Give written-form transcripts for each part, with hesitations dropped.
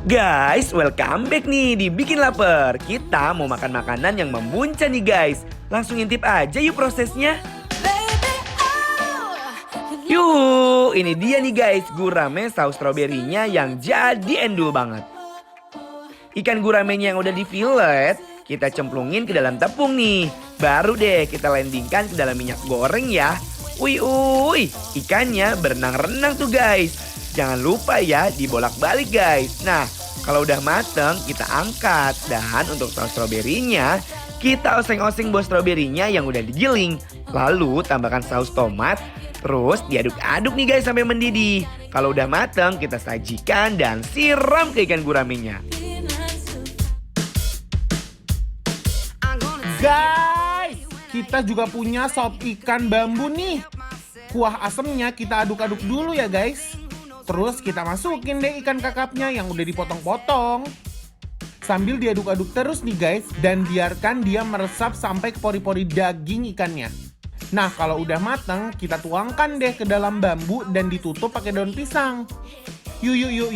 Guys, welcome back nih di Bikin Lapar. Kita mau makan makanan yang memuncah nih guys. Langsung intip aja yuk prosesnya. Yuh, ini dia nih guys, gurame saus stroberinya yang jadi endul banget. Ikan guramenya yang udah di fillet, kita cemplungin ke dalam tepung nih. Baru deh kita landingkan ke dalam minyak goreng ya. Wih, ikannya berenang-renang tuh guys. Jangan lupa ya dibolak-balik guys. Nah, kalau udah mateng kita angkat. Dan untuk saus stroberinya, kita oseng-oseng buah stroberinya yang udah digiling. Lalu tambahkan saus tomat. Terus diaduk-aduk nih guys sampai mendidih. Kalau udah mateng kita sajikan dan siram ke ikan guramenya. Guys, kita juga punya sop ikan bambu nih. Kuah asemnya kita aduk-aduk dulu ya guys. Terus kita masukin deh ikan kakapnya yang udah dipotong-potong. Sambil diaduk-aduk terus nih guys. Dan biarkan dia meresap sampai ke pori-pori daging ikannya. Nah, kalau udah matang, kita tuangkan deh ke dalam bambu dan ditutup pakai daun pisang. Yuk,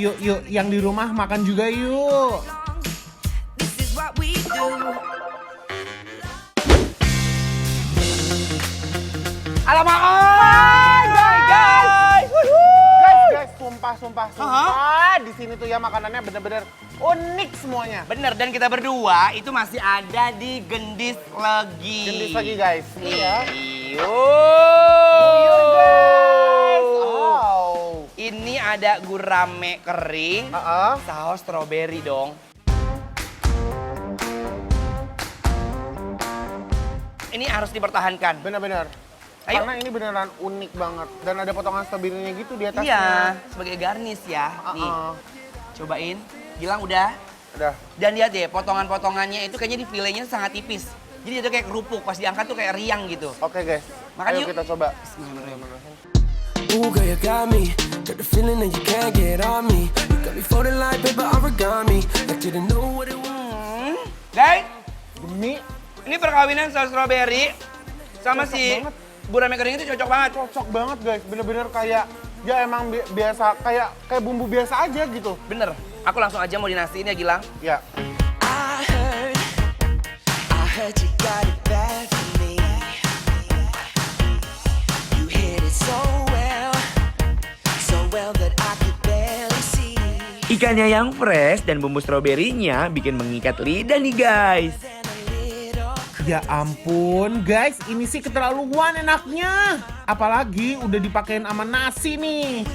yang di rumah makan juga yuk. Alamak, Guys, sumpah. Di sini tuh ya makanannya bener-bener unik semuanya. Bener, dan kita berdua itu masih ada di Gendis lagi. Gendis lagi guys. Iya. Ini ada gurame kering, saus stroberi dong. Ini harus dipertahankan. Bener-bener. Ayo. Karena ini beneran unik banget. Dan ada potongan stroberinya gitu di atasnya. Iya, sebagai garnish ya. Nih, cobain. Gilang udah? Udah. Dan lihat deh, potongan-potongannya itu kayaknya di filenya sangat tipis. Jadi itu kayak kerupuk, pas diangkat tuh kayak riang gitu. Oke guys, Makan ayo yuk. kita coba. Ooh, girl, you got me. Got the feeling that you can't get on me. You got me folding like paper origami. Like you didn't know what it was. Guys, Demi ini perkawinan saus strawberry sama Cocok si banget. gurame kering itu cocok banget. cocok banget guys, bener-bener kayak ya emang biasa kayak bumbu biasa aja gitu. Bener, aku langsung aja mau dinasiin ya Gilang. Ya. I heard you got it bad for me. You hit it so well that I could barely see. Ikannya yang fresh dan bumbu stroberinya bikin mengikat lidah nih guys. Ya ampun guys, ini sih keterlaluan enaknya. Apalagi udah dipakein sama nasi nih.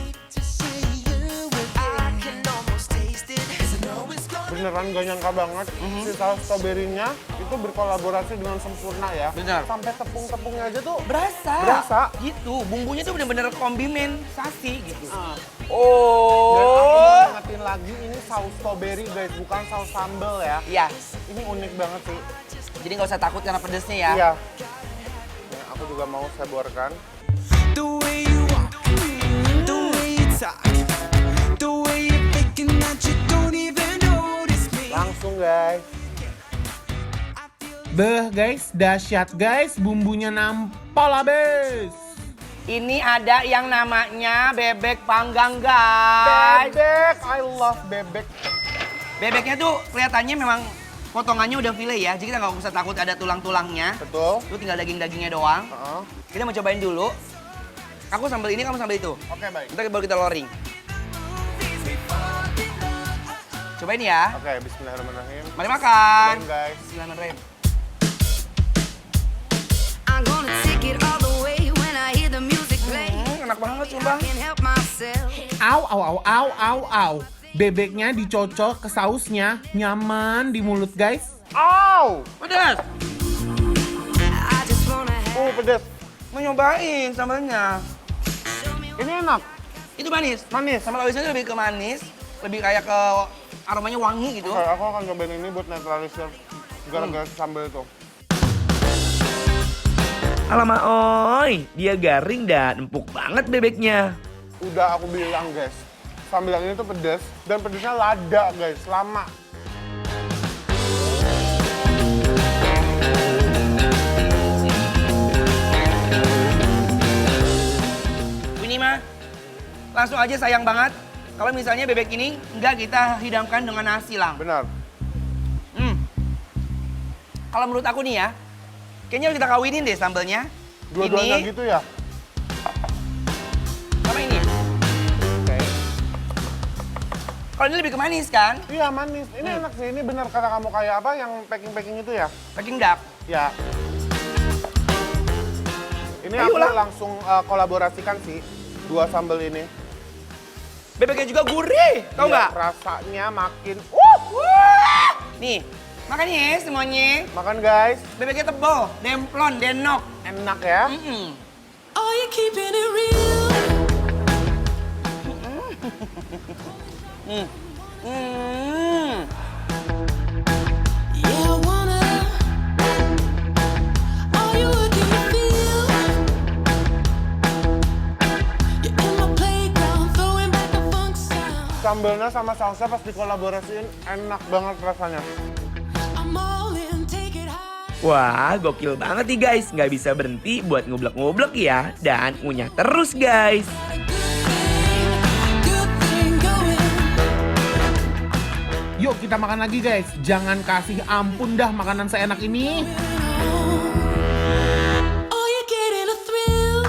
Beneran gak nyangka banget si saus stroberinya itu berkolaborasi dengan sempurna ya. Bener. Sampai tepung-tepungnya aja tuh Berasa. Gitu, bumbunya tuh bener-bener kombimentasi gitu. Dan Oh. aku ingetin lagi ini saus strawberry guys, bukan saus sambal ya. Iya, Ini unik banget sih. jadi nggak usah takut karena pedesnya ya. Iya. Nah, aku juga mau saya buarkan. The way you walk, the way you talk, the way you're thinking that you don't even notice me. Langsung guys. Beh guys, dahsyat guys, bumbunya nampol abis. Ini ada yang namanya bebek panggang guys. Bebek, I love bebek. Bebeknya tuh kelihatannya memang potongannya udah file ya, jadi kita nggak usah takut ada tulang-tulangnya. Betul. Itu tinggal daging-dagingnya doang. Kita mau cobain dulu. Aku sambal ini, kamu sambal itu. Oke baik. Ntar baru kita loring. Cobain ya. Oke, bismillahirrahmanirrahim. Mari makan. Cobain, guys. Bismillahirrahmanirrahim. I'm gonna take it all the way when I hear the music play. Enak banget sumpah. Can't help myself. Au. Bebeknya dicocol ke sausnya, nyaman di mulut guys. Pedas. I just wanna have Pedes. Mau nyobain sambalnya. Ini enak, Itu manis. manis. Sambal awisnya lebih ke manis, lebih kayak ke aromanya wangi gitu. Oke, aku akan cobain ini buat netralisir gara-gara sambal itu. Alamak oi, dia garing dan empuk banget bebeknya. Udah aku bilang guys, sambilan ini tuh pedas dan pedasnya lada guys, lama. Ini mah langsung aja sayang banget kalau misalnya bebek ini enggak kita hidangkan dengan nasi lang. Benar. Kalau menurut aku nih ya, kayaknya harus kita kawinin deh sambelnya. Dua-duanya Ini gitu ya? sama ini. Oke. Kalau ini lebih ke manis kan? Iya manis. Ini enak sih. Ini benar kata kamu kayak apa yang packing-packing itu ya? Packing duck. Ya. Ini Ayolah. aku langsung kolaborasikan sih. Dua sambal ini. Bebeknya juga gurih, tau Iya, nggak? rasanya makin... Wah! Nih, makan ya semuanya. Makan guys. Bebeknya tebal, demplon, denok. Enak ya? Are you keeping it real? Yeah, I wanna. Are you working your feel? You're in my playground, throwing back the funk sound. Sambalnya sama sausnya pas dikolaborasiin enak banget rasanya. I'm all in, take it high. Wah, gokil banget nih guys. Nggak bisa berhenti buat ngublek-ngublek ya. Dan ngunyah terus guys. Good thing going. Yuk kita makan lagi guys. Jangan kasih ampun dah makanan seenak ini. Are you getting a thrill?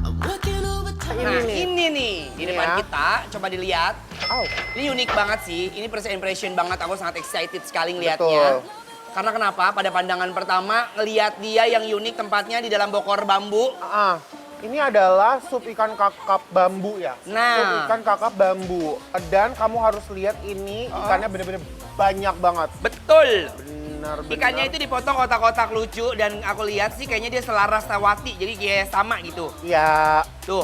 I'm working overtime. Nah, ini nih di Ini depan ya. kita, coba dilihat. Au. Ini unik banget sih. Ini first impression banget. Aku sangat excited sekali ngelihatnya. Betul. Karena kenapa? Pada pandangan pertama, ngelihat dia yang unik tempatnya di dalam bokor bambu. Ini adalah sup ikan kakap bambu ya. Nah. Sup ikan kakap bambu. Dan kamu harus lihat ini ikannya bener-bener banyak banget. Betul. Benar-benar. Ikannya itu dipotong kotak-kotak lucu dan aku lihat sih kayaknya dia selaras sawati. Jadi kayak sama gitu. Ya. Tuh,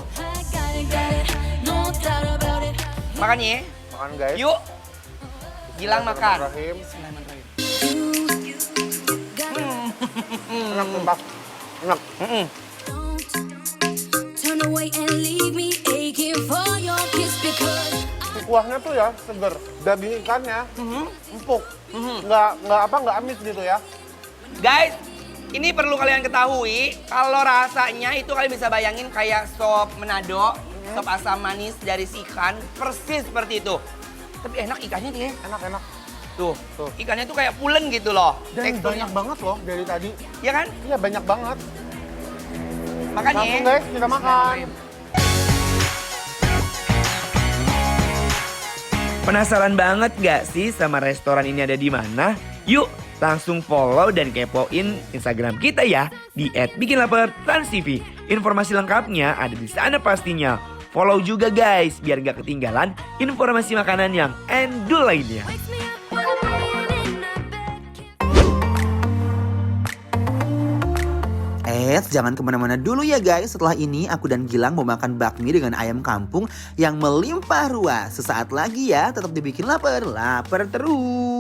got it, no doubt about it. makan ya. Makan guys. Yuk. Gilang makan. Bismillahirrahmanirrahim. Enak sumpah. Enak. Turn away and leave me aching for your kiss because Si kuahnya tuh ya seger. Daging ikannya empuk. Nggak amis gitu ya. Guys, ini perlu kalian ketahui, kalau rasanya itu kalian bisa bayangin kayak sop Manado, sop asam manis dari si ikan, persis seperti itu. Tapi enak ikannya dia. Enak-enak. Tuh, Tuh. ikannya tuh kayak pulen gitu loh. Dan Teksturnya. banyak banget loh dari tadi. Iya kan? Iya banyak banget. Makanya. Langsung guys kita makan. Penasaran banget gak sih sama restoran ini ada di mana? Yuk langsung follow dan kepoin Instagram kita ya di @bikinlapertransTV. Informasi lengkapnya ada di sana pastinya. Follow juga guys biar gak ketinggalan informasi makanan yang endul lainnya. wakes me up when I'm laying in my bed. Jangan kemana-mana dulu ya guys. Setelah ini aku dan Gilang mau makan bakmi dengan ayam kampung yang melimpah ruah. Sesaat lagi ya, tetap dibikin lapar terus.